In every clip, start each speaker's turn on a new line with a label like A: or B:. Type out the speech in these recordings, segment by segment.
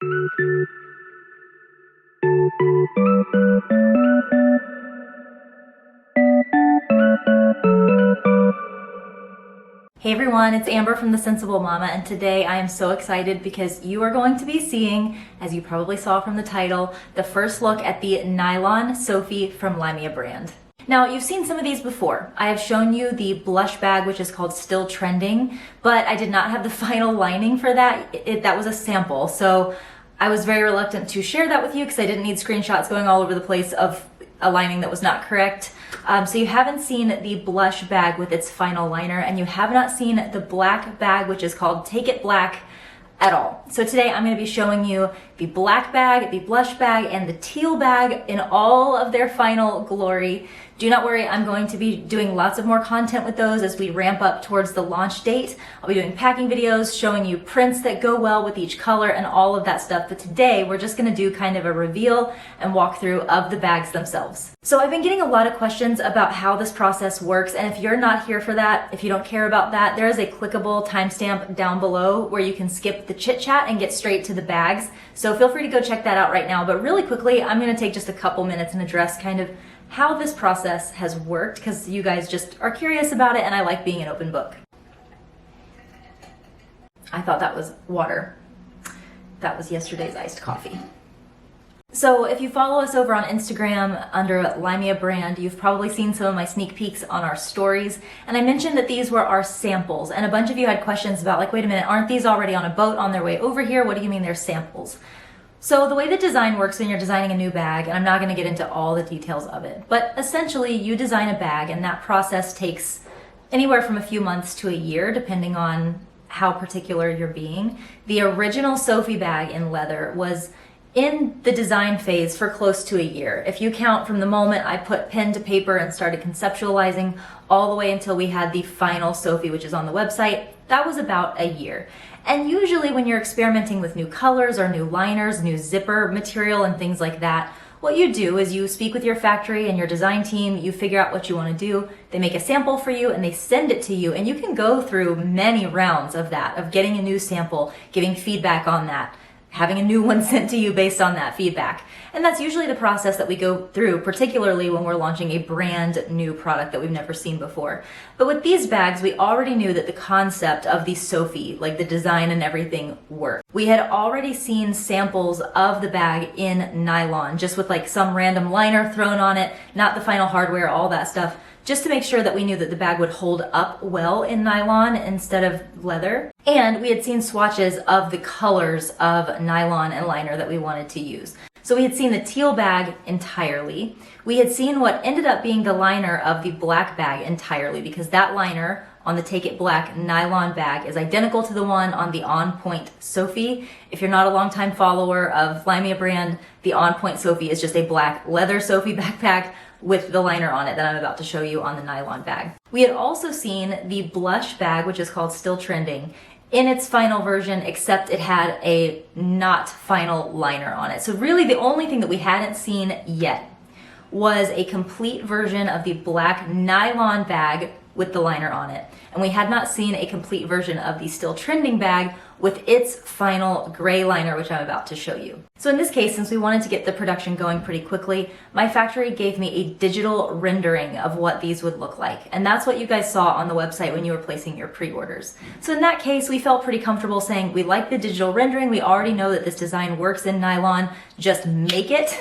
A: Hey everyone, it's Amber from The Sensible Mama, and today I am so excited because you are going to be seeing, as you probably saw from the title, the first look at the Nylon Sophie from LYMIA Brand. Now, you've seen some of these before. I have shown you the blush bag, which is called Still Trending, but I did not have the final lining for that. That was a sample, so I was very reluctant to share that with you because I didn't need screenshots going all over the place of a lining that was not correct. So you haven't seen the blush bag with its final liner, and you have not seen the black bag, which is called Take It Black, at all. So today I'm going to be showing you the black bag, the blush bag, and the teal bag in all of their final glory. Do not worry, I'm going to be doing lots of more content with those as we ramp up towards the launch date. I'll be doing packing videos, showing you prints that go well with each color and all of that stuff. But today we're just going to do kind of a reveal and walkthrough of the bags themselves. So I've been getting a lot of questions about how this process works, and if you're not here for that, if you don't care about that, there is a clickable timestamp down below where you can skip the chit chat and get straight to the bags. So feel free to go check that out right now. But really quickly, I'm going to take just a couple minutes and address kind of how this process has worked, because you guys just are curious about it and I like being an open book. I thought that was water. That was yesterday's iced coffee. So if you follow us over on Instagram under LYMIA Brand, you've probably seen some of my sneak peeks on our stories. And I mentioned that these were our samples. And a bunch of you had questions about, like, wait a minute, aren't these already on a boat on their way over here? What do you mean they're samples? So the way the design works when you're designing a new bag, and I'm not going to get into all the details of it, but essentially you design a bag and that process takes anywhere from a few months to a year, depending on how particular you're being. The original Sophie bag in leather was in the design phase for close to a year. If you count from the moment I put pen to paper and started conceptualizing all the way until we had the final Sophie, which is on the website, that was about a year. And usually when you're experimenting with new colors or new liners, new zipper material and things like that, what you do is you speak with your factory and your design team, you figure out what you want to do, they make a sample for you and they send it to you, and you can go through many rounds of that, of getting a new sample, giving feedback on that, having a new one sent to you based on that feedback. And that's usually the process that we go through, particularly when we're launching a brand new product that we've never seen before. But with these bags, we already knew that the concept of the Sophie, like the design and everything, worked. We had already seen samples of the bag in nylon, just with like some random liner thrown on it, not the final hardware, all that stuff, just to make sure that we knew that the bag would hold up well in nylon instead of leather. And we had seen swatches of the colors of nylon and liner that we wanted to use. So we had seen the teal bag entirely. We had seen what ended up being the liner of the black bag entirely, because that liner on the Take It Black nylon bag is identical to the one on the On Point Sophie. If you're not a longtime follower of LYMIA Brand, the On Point Sophie is just a black leather Sophie backpack with the liner on it that I'm about to show you on the nylon bag. We had also seen the blush bag, which is called Still Trending, in its final version, except it had a not final liner on it. So really the only thing that we hadn't seen yet was a complete version of the black nylon bag with the liner on it. And we had not seen a complete version of the Still Trending bag with its final gray liner, which I'm about to show you. So in this case, since we wanted to get the production going pretty quickly, my factory gave me a digital rendering of what these would look like. And that's what you guys saw on the website when you were placing your pre-orders. So in that case, we felt pretty comfortable saying, we like the digital rendering, we already know that this design works in nylon, just make it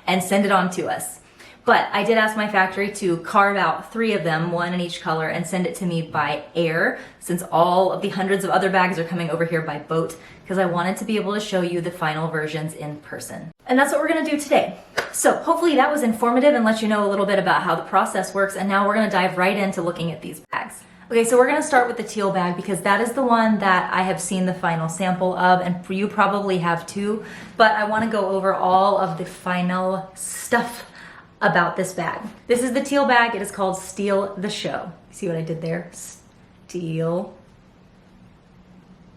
A: and send it on to us. But I did ask my factory to carve out 3 of them, 1 in each color, and send it to me by air, since all of the hundreds of other bags are coming over here by boat, because I wanted to be able to show you the final versions in person. And that's what we're gonna do today. So hopefully that was informative and let you know a little bit about how the process works, and now we're gonna dive right into looking at these bags. Okay, so we're gonna start with the teal bag because that is the one that I have seen the final sample of, and you probably have too, but I wanna go over all of the final stuff about this bag. This is the teal bag. It is called Steal the Show. See what I did there? Steal.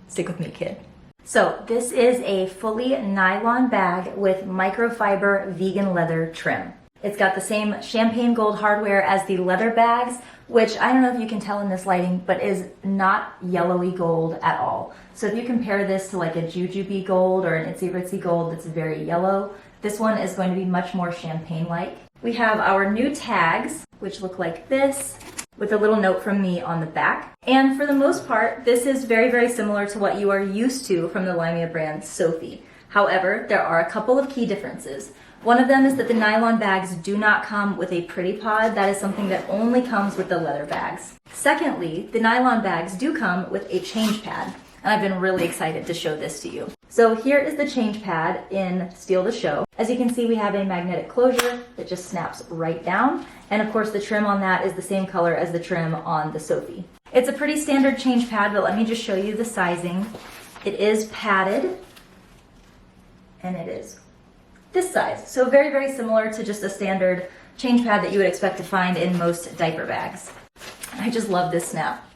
A: Stick with me, kid. So this is a fully nylon bag with microfiber vegan leather trim. It's got the same champagne gold hardware as the leather bags, which I don't know if you can tell in this lighting, but is not yellowy gold at all. So if you compare this to like a jujube gold or an itsy bitsy gold that's very yellow, this one is going to be much more champagne-like. We have our new tags, which look like this, with a little note from me on the back. And for the most part, this is very, very similar to what you are used to from the LYMIA brand Sophie. However, there are a couple of key differences. One of them is that the nylon bags do not come with a pretty pod. That is something that only comes with the leather bags. Secondly, the nylon bags do come with a change pad, and I've been really excited to show this to you. So here is the change pad in Steal the Show. As you can see, we have a magnetic closure that just snaps right down, and of course the trim on that is the same color as the trim on the Sophie. It's a pretty standard change pad, but let me just show you the sizing. It is padded, and it is this size. So very, very similar to just a standard change pad that you would expect to find in most diaper bags. I just love this snap.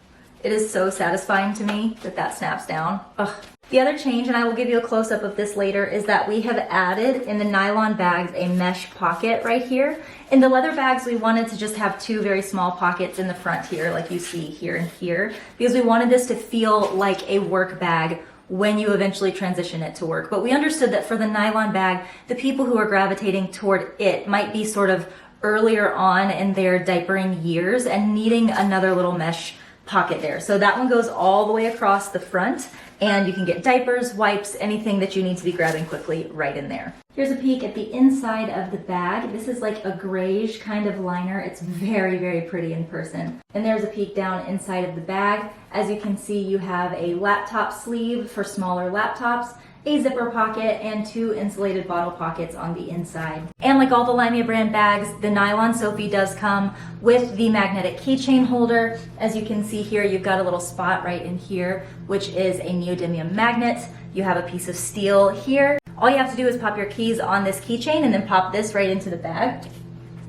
A: It is so satisfying to me that that snaps down. Ugh. The other change, and I will give you a close-up of this later, is that we have added in the nylon bags a mesh pocket right here. In the leather bags, we wanted to just have two very small pockets in the front here, like you see here and here, because we wanted this to feel like a work bag when you eventually transition it to work. But we understood that for the nylon bag, the people who are gravitating toward it might be sort of earlier on in their diapering years and needing another little mesh pocket there. So that one goes all the way across the front, and you can get diapers, wipes, anything that you need to be grabbing quickly right in there. Here's a peek at the inside of the bag. This is like a grayish kind of liner. It's very, very pretty in person. And there's a peek down inside of the bag. As you can see, you have a laptop sleeve for smaller laptops, a zipper pocket, and two insulated bottle pockets on the inside. And like all the LYMIA brand bags, the nylon Sophie does come with the magnetic keychain holder. As you can see here, you've got a little spot right in here, which is a neodymium magnet. You have a piece of steel here. All you have to do is pop your keys on this keychain and then pop this right into the bag,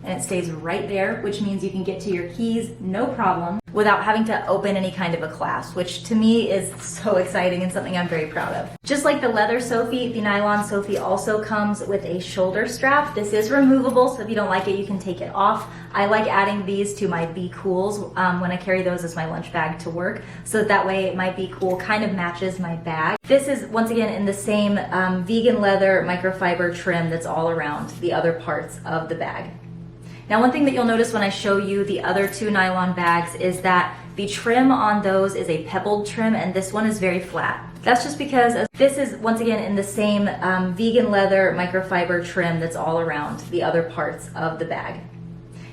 A: and it stays right there, which means you can get to your keys no problem without having to open any kind of a clasp, which to me is so exciting and something I'm very proud of. Just like the leather Sophie, the nylon Sophie also comes with a shoulder strap. This is removable, so if you don't like it, you can take it off. I like adding these to my Be Cools when I carry those as my lunch bag to work, so that way my Be Cool kind of matches my bag. This is, once again, in the same vegan leather microfiber trim that's all around the other parts of the bag. Now, one thing that you'll notice when I show you the other two nylon bags is that the trim on those is a pebbled trim, and this one is very flat. That's just because this is, once again, in the same vegan leather microfiber trim that's all around the other parts of the bag.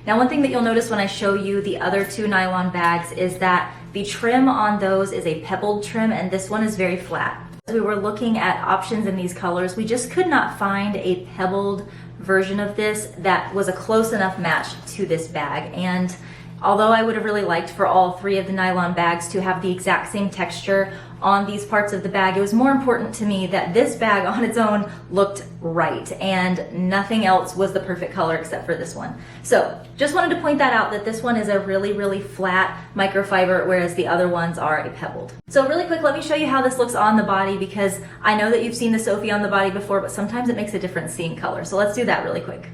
A: Now, one thing that you'll notice when I show you the other two nylon bags is that the trim on those is a pebbled trim, and this one is very flat. As we were looking at options in these colors, we just could not find a pebbled version of this that was a close enough match to this bag. And although I would have really liked for all three of the nylon bags to have the exact same texture on these parts of the bag, it was more important to me that this bag on its own looked right, and nothing else was the perfect color except for this one. So just wanted to point that out, that this one is a really, really flat microfiber, whereas the other ones are a pebbled. So really quick, let me show you how this looks on the body, because I know that you've seen the Sophie on the body before, but sometimes it makes a difference seeing color. So let's do that really quick.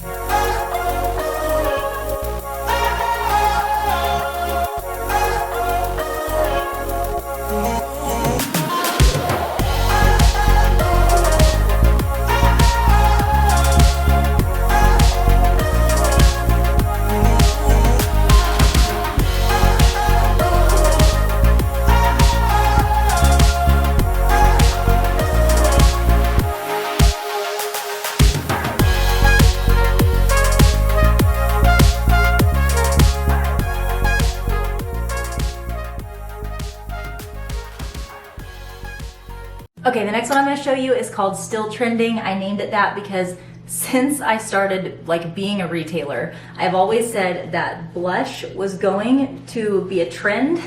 A: Okay, the next one I'm going to show you is called Still Trending. I named it that because since I started being a retailer, I've always said that blush was going to be a trend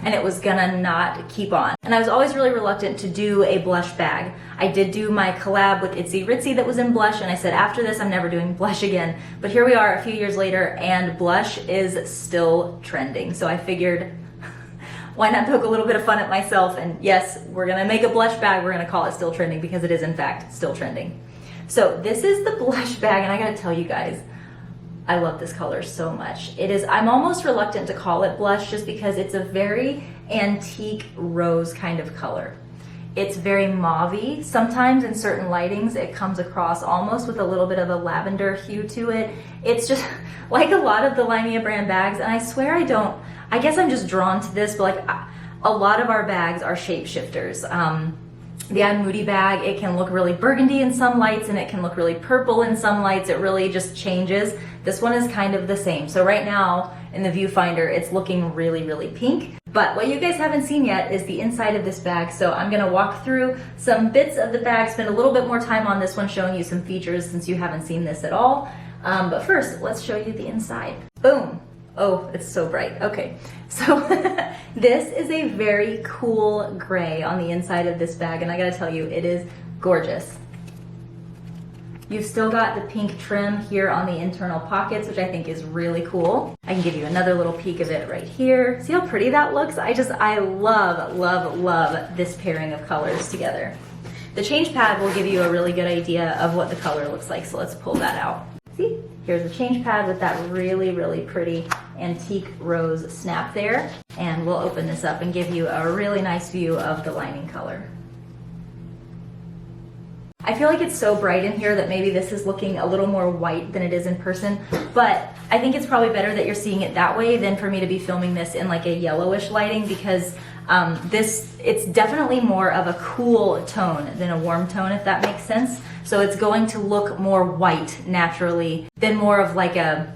A: and it was gonna not keep on. And I was always really reluctant to do a blush bag. I did do my collab with Itsy Ritzy that was in blush, and I said after this I'm never doing blush again. But here we are a few years later and blush is still trending. So I figured, why not poke a little bit of fun at myself? And yes, we're gonna make a blush bag. We're gonna call it Still Trending because it is in fact still trending. So this is the blush bag, and I gotta tell you guys, I love this color so much. It is, I'm almost reluctant to call it blush just because it's a very antique rose kind of color. It's very mauve-y. Sometimes in certain lightings it comes across almost with a little bit of a lavender hue to it. It's just like a lot of the LYMIA brand bags, and I swear I guess I'm just drawn to this, but like a lot of our bags are shapeshifters. The I'm Moody bag, it can look really burgundy in some lights and it can look really purple in some lights. It really just changes. This one is kind of the same. So right now in the viewfinder, it's looking really, really pink. But what you guys haven't seen yet is the inside of this bag. So I'm gonna walk through some bits of the bag, spend a little bit more time on this one, showing you some features since you haven't seen this at all. But first, let's show you the inside. Boom. Oh, it's so bright. Okay, so this is a very cool gray on the inside of this bag, and I gotta tell you, it is gorgeous. You've still got the pink trim here on the internal pockets, which I think is really cool. I can give you another little peek of it right here. See how pretty that looks? I love, love, love this pairing of colors together. The change pad will give you a really good idea of what the color looks like, so let's pull that out. See, here's a change pad with that really, really pretty antique rose snap there. And we'll open this up and give you a really nice view of the lining color. I feel like it's so bright in here that maybe this is looking a little more white than it is in person, but I think it's probably better that you're seeing it that way than for me to be filming this in like a yellowish lighting, because it's definitely more of a cool tone than a warm tone, if that makes sense. So it's going to look more white naturally than more of like a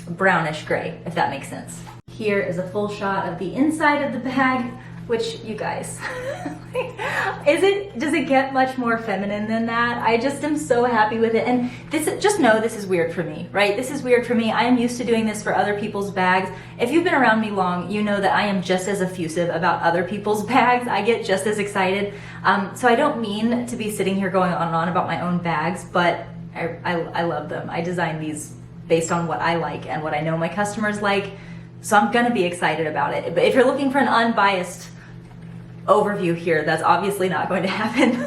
A: brownish gray, if that makes sense. Here is a full shot of the inside of the bag, which, you guys, does it get much more feminine than that? I just am so happy with it. And just know this is weird for me, right? This is weird for me. I am used to doing this for other people's bags. If you've been around me long, you know that I am just as effusive about other people's bags. I get just as excited. So I don't mean to be sitting here going on and on about my own bags, but I love them. I design these based on what I like and what I know my customers like. So I'm gonna be excited about it. But if you're looking for an unbiased overview here, that's obviously not going to happen.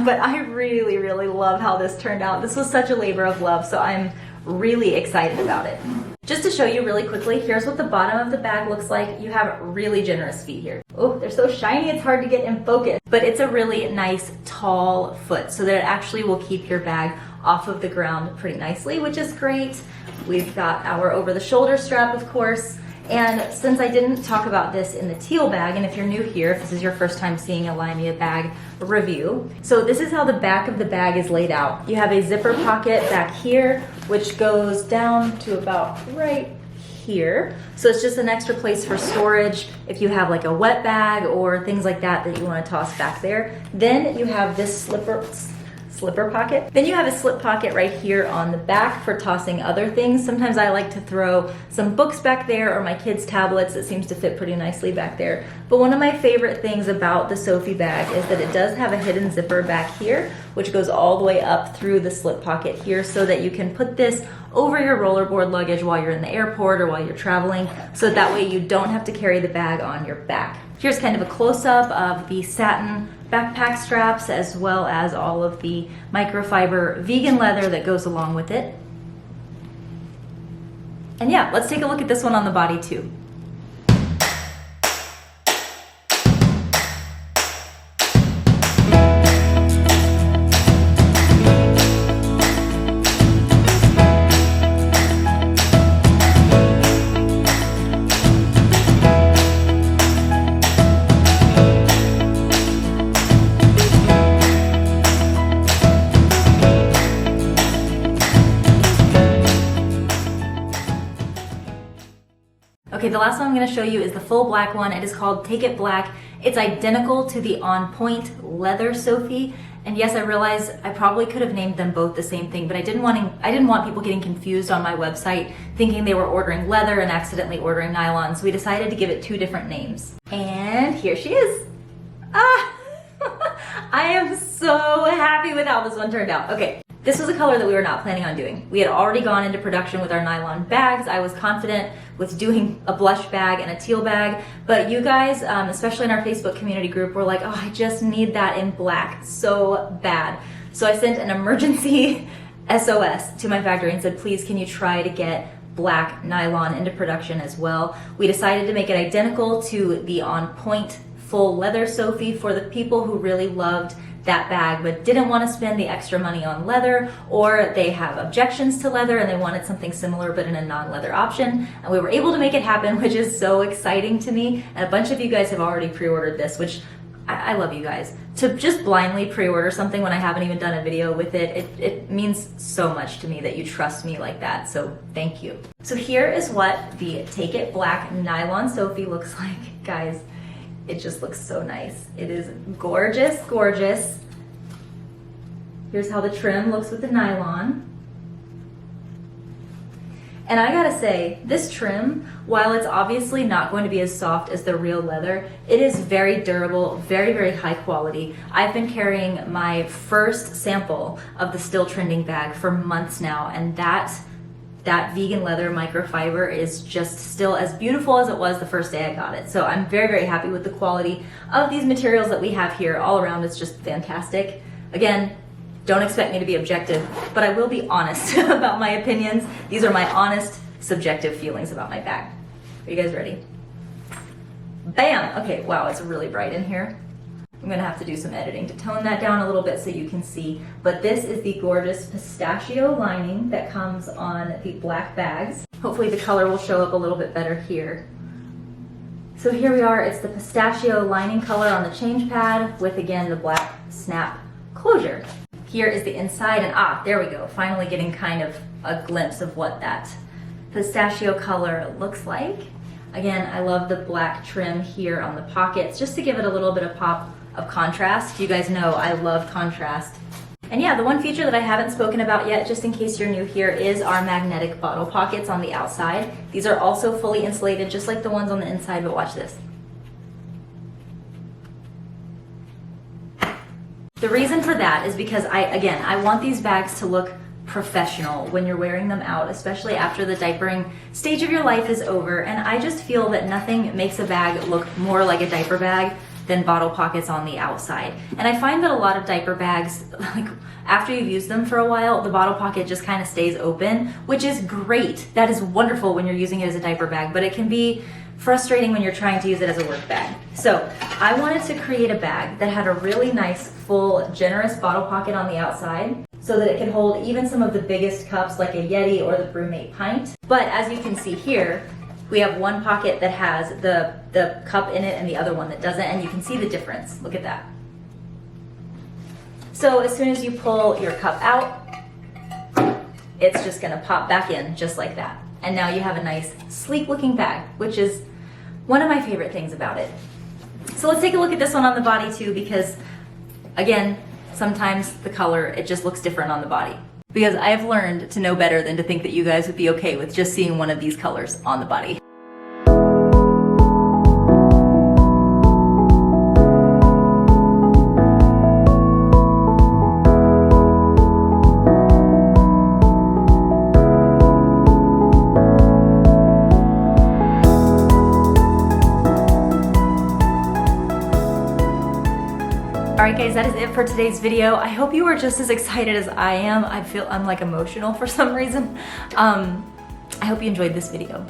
A: But I really, really love how this turned out. This was such a labor of love, so I'm really excited about it. Just to show you really quickly, here's what the bottom of the bag looks like. You have really generous feet here. Oh, they're so shiny, it's hard to get in focus. But it's a really nice, tall foot, so that it actually will keep your bag off of the ground pretty nicely, which is great. We've got our over-the-shoulder strap, of course. And since I didn't talk about this in the Teal bag, and if you're new here, if this is your first time seeing a LYMIA bag review, so this is how the back of the bag is laid out. You have a zipper pocket back here, which goes down to about right here. So it's just an extra place for storage if you have like a wet bag or things like that that you want to toss back there. Then you have this slipper pocket. Then you have a slip pocket right here on the back for tossing other things. Sometimes I like to throw some books back there or my kids' tablets. It seems to fit pretty nicely back there. But one of my favorite things about the Sophie bag is that it does have a hidden zipper back here, which goes all the way up through the slip pocket here, so that you can put this over your rollerboard luggage while you're in the airport or while you're traveling, so that way you don't have to carry the bag on your back. Here's kind of a close-up of the satin backpack straps, as well as all of the microfiber vegan leather that goes along with it. And yeah, let's take a look at this one on the body too. Okay, the last one I'm going to show you is the full black one. It is called Take It Black. It's identical to the On Point leather Sophie. And yes, I realize I probably could have named them both the same thing, but I didn't want people getting confused on my website thinking they were ordering leather and accidentally ordering nylon. So we decided to give it two different names. And here she is. Ah! I am so happy with how this one turned out. Okay. This was a color that we were not planning on doing. We had already gone into production with our nylon bags. I was confident with doing a blush bag and a teal bag, but you guys, especially in our Facebook community group, were like, oh, I just need that in black so bad. So I sent an emergency SOS to my factory and said, please, can you try to get black nylon into production as well? We decided to make it identical to the On Point full leather Sophie for the people who really loved that bag but didn't want to spend the extra money on leather, or they have objections to leather and they wanted something similar but in a non-leather option. And we were able to make it happen, which is so exciting to me. And a bunch of you guys have already pre-ordered this, which I love you guys. To just blindly pre-order something when I haven't even done a video with it, it means so much to me that you trust me like that, so thank you. So here is what the Take It Black Nylon Sophie looks like, guys. It just looks so nice. It is gorgeous, gorgeous. Here's how the trim looks with the nylon. And I gotta say, this trim, while it's obviously not going to be as soft as the real leather, it is very durable, very, very high quality. I've been carrying my first sample of the Still Trending bag for months now, and that vegan leather microfiber is just still as beautiful as it was the first day I got it. So I'm very, very happy with the quality of these materials that we have here. All around, it's just fantastic. Again, don't expect me to be objective, but I will be honest about my opinions. These are my honest, subjective feelings about my bag. Are you guys ready? Bam! Okay, wow, it's really bright in here. I'm gonna have to do some editing to tone that down a little bit so you can see. But this is the gorgeous pistachio lining that comes on the black bags. Hopefully the color will show up a little bit better here. So here we are, it's the pistachio lining color on the change pad with, again, the black snap closure. Here is the inside, and there we go. Finally getting kind of a glimpse of what that pistachio color looks like. Again, I love the black trim here on the pockets, just to give it a little bit of pop of contrast. You guys know I love contrast. And yeah, the one feature that I haven't spoken about yet, just in case you're new here, is our magnetic bottle pockets on the outside. These are also fully insulated, just like the ones on the inside, but watch this. The reason for that is because I want these bags to look professional when you're wearing them out, especially after the diapering stage of your life is over. And I just feel that nothing makes a bag look more like a diaper bag than bottle pockets on the outside. And I find that a lot of diaper bags, like after you've used them for a while, the bottle pocket just kind of stays open, which is great. That is wonderful when you're using it as a diaper bag, but it can be frustrating when you're trying to use it as a work bag. So I wanted to create a bag that had a really nice, full, generous bottle pocket on the outside so that it could hold even some of the biggest cups like a Yeti or the Brewmate pint. But as you can see here, we have one pocket that has the cup in it and the other one that doesn't, and you can see the difference. Look at that. So as soon as you pull your cup out, it's just gonna pop back in just like that. And now you have a nice, sleek looking bag, which is one of my favorite things about it. So let's take a look at this one on the body too, because again, sometimes the color, it just looks different on the body. Because I've learned to know better than to think that you guys would be okay with just seeing one of these colors on the body. Alright guys, that is it for today's video. I hope you were just as excited as I am. I'm like emotional for some reason. I hope you enjoyed this video.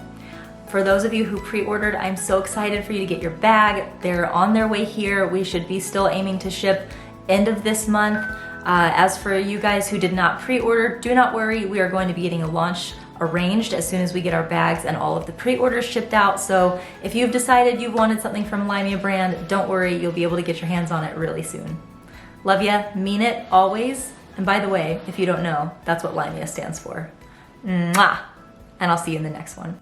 A: For those of you who pre-ordered, I'm so excited for you to get your bag. They're on their way here. We should be still aiming to ship end of this month. As for you guys who did not pre-order, do not worry. We are going to be getting a launch arranged as soon as we get our bags and all of the pre-orders shipped out. So if you've decided you wanted something from LYMIA Brand, don't worry, you'll be able to get your hands on it really soon. Love ya, mean it, always. And by the way, if you don't know, that's what LYMIA stands for. Mwah! And I'll see you in the next one.